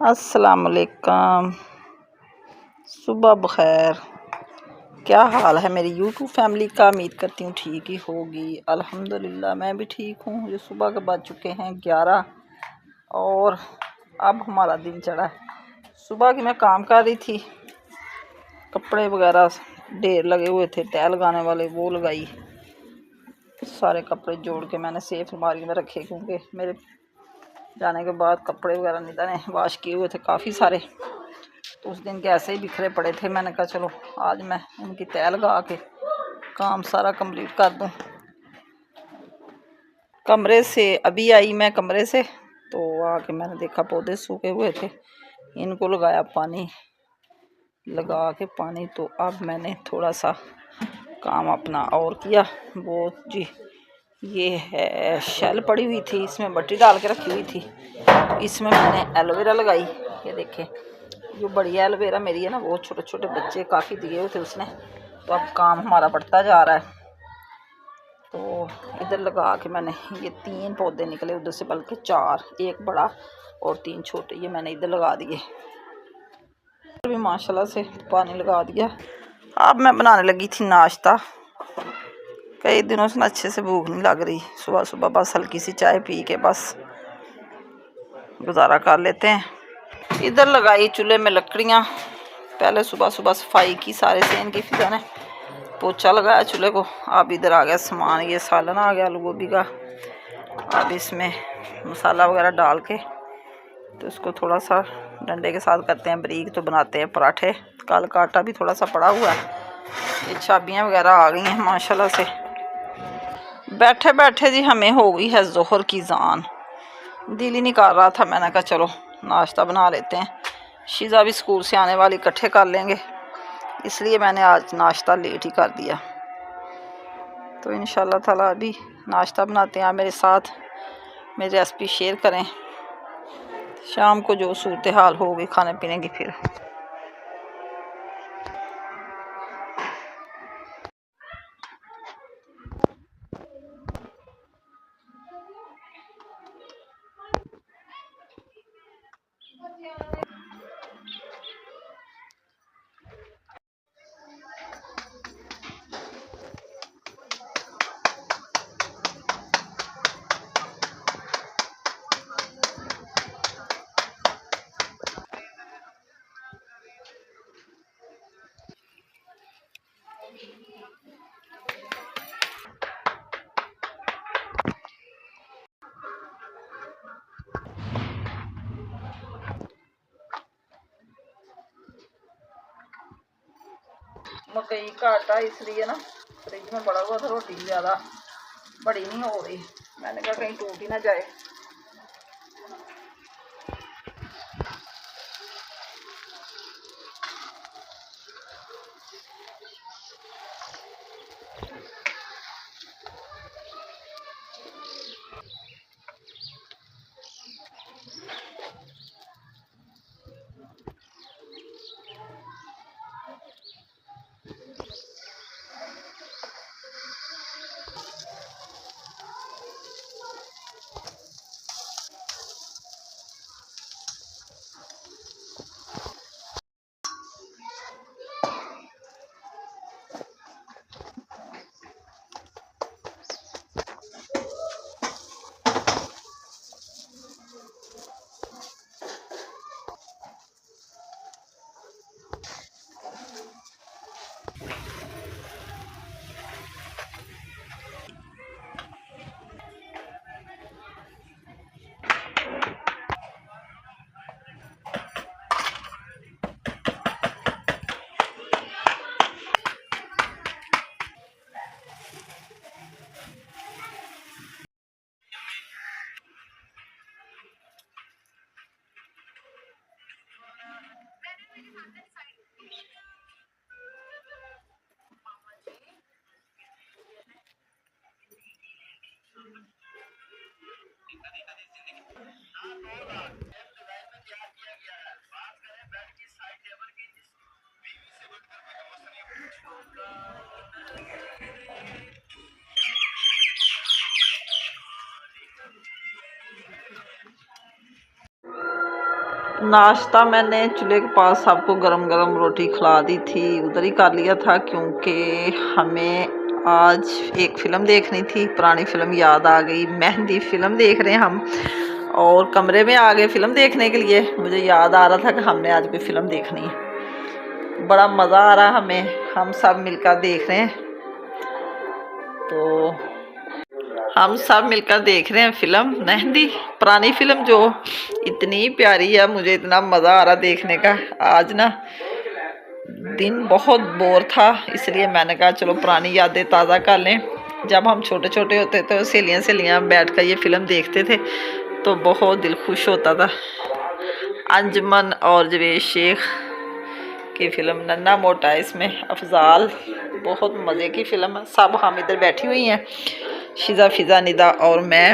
अस्सलाम वालेकुम। सुबह बखैर। क्या हाल है मेरी यूट्यूब फैमिली का? उम्मीद करती हूँ ठीक ही होगी। अल्हम्दुलिल्लाह मैं भी ठीक हूँ। ये सुबह के बज चुके हैं 11 और अब हमारा दिन चढ़ा है। सुबह की मैं काम कर रही थी, कपड़े वगैरह ढेर लगे हुए थे, तह लगाने वाले वो लगाई। सारे कपड़े जोड़ के मैंने सेफ अलमारी में रखे, क्योंकि मेरे जाने के बाद कपड़े वगैरह निदा ने वाश किए हुए थे काफ़ी सारे, तो उस दिन के ऐसे ही बिखरे पड़े थे। मैंने कहा चलो आज मैं उनकी तह लगा के काम सारा कंप्लीट कर दूं। कमरे से अभी आई मैं कमरे से, तो आके मैंने देखा पौधे सूखे हुए थे, इनको लगाया पानी लगा के पानी। तो अब मैंने थोड़ा सा काम अपना और किया। वो जी ये है शेल पड़ी हुई थी, इसमें मट्टी डाल के रखी हुई थी, इसमें मैंने एलोवेरा लगाई। ये देखें, जो बढ़िया एलोवेरा मेरी है ना, वो छोटे छोटे बच्चे काफ़ी दिए हुए थे उसने, तो अब काम हमारा बढ़ता जा रहा है। तो इधर लगा के मैंने ये 3 पौधे निकले, उधर से बल्कि 4, एक बड़ा और 3 छोटे, ये मैंने इधर लगा दिए। भी माशाल्लाह से पानी लगा दिया। अब मैं बनाने लगी थी नाश्ता। कई दिनों से अच्छे से भूख नहीं लग रही। सुबह सुबह बस हल्की सी चाय पी के बस गुजारा कर लेते हैं। इधर लगाई चूल्हे में लकड़ियाँ, पहले सुबह सुबह सफाई की सारे सेन की, फिर मैंने पोछा लगाया चूल्हे को। अब इधर आ गया सामान, ये सालन आ गया आलू गोभी का। अब इसमें मसाला वगैरह डाल के तो इसको थोड़ा सा डंडे के साथ करते हैं बारीक, तो बनाते हैं पराठे। कल का आटा भी थोड़ा सा पड़ा हुआ है। ये चाबियाँ वगैरह आ गई हैं माशाल्लाह से। बैठे बैठे जी हमें हो गई है जोहर की जान, दिल ही नहीं कर रहा था। मैंने कहा चलो नाश्ता बना लेते हैं, शीज़ा भी स्कूल से आने वाली, इकट्ठे कर लेंगे, इसलिए मैंने आज नाश्ता लेट ही कर दिया। तो इंशाल्लाह ताला अभी नाश्ता बनाते हैं। आप मेरे साथ मेरी रेसिपी शेयर करें, शाम को जो सूरत हाल होगी खाने पीने की। फिर मकई का आटा इसलिए ना फ्रिज में पड़ा हुआ था, रोटी ज़्यादा बड़ी नहीं हो रही। मैंने कहा कहीं टूट ही ना जाए। नाश्ता मैंने चूल्हे के पास सबको गरम गरम रोटी खिला दी थी, उधर ही कर लिया था, क्योंकि हमें आज एक फ़िल्म देखनी थी। पुरानी फ़िल्म याद आ गई, मेहंदी फ़िल्म देख रहे हैं हम, और कमरे में आ गए फ़िल्म देखने के लिए। मुझे याद आ रहा था कि हमने आज कोई फ़िल्म देखनी है, बड़ा मज़ा आ रहा हमें, हम सब मिलकर देख रहे हैं। तो हम सब मिलकर देख रहे हैं फ़िल्म मेहंदी, पुरानी फ़िल्म जो इतनी प्यारी है, मुझे इतना मज़ा आ रहा देखने का। आज ना दिन बहुत बोर था, इसलिए मैंने कहा चलो पुरानी यादें ताज़ा कर लें। जब हम छोटे छोटे होते थे तो सहेलियाँ बैठ कर ये फ़िल्म देखते थे तो बहुत दिल खुश होता था। अंजुमन और जवेद शेख की फ़िल्म, नन्ना मोटा इसमें अफजाल, बहुत मज़े की फ़िल्म है। सब हम इधर बैठी हुई हैं, शिज़ा, फ़िज़ा, निदा और मैं।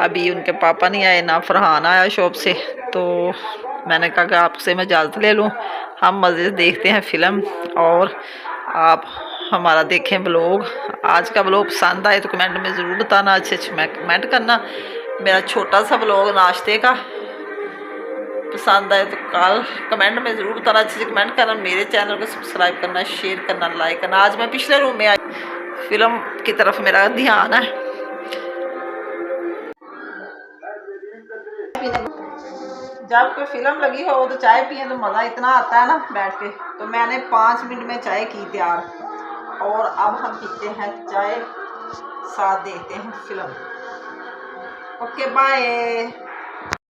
अभी उनके पापा नहीं आए, ना फरहान आया शॉप से, तो मैंने कहा कि आपसे मैं इजाज़त ले लूँ, हम मज़े से देखते हैं फ़िल्म और आप हमारा देखें ब्लॉग। आज का ब्लॉग पसंद आए तो कमेंट में ज़रूर बताना, अच्छे कमेंट करना। मेरा छोटा सा ब्लॉग नाश्ते का पसंद आए तो कल कमेंट में ज़रूर बताना, अच्छे से कमेंट करना, मेरे चैनल को सब्सक्राइब करना, शेयर करना, लाइक करना। आज मैं पिछले रूम में आई, फिल्म की तरफ मेरा ध्यान है। जब कोई फिल्म लगी हो तो चाय पिए तो मज़ा इतना आता है ना बैठ के। तो मैंने 5 मिनट में चाय की तैयार, और अब हम पीते हैं चाय, साथ देखते हैं फिल्म। Okay bye.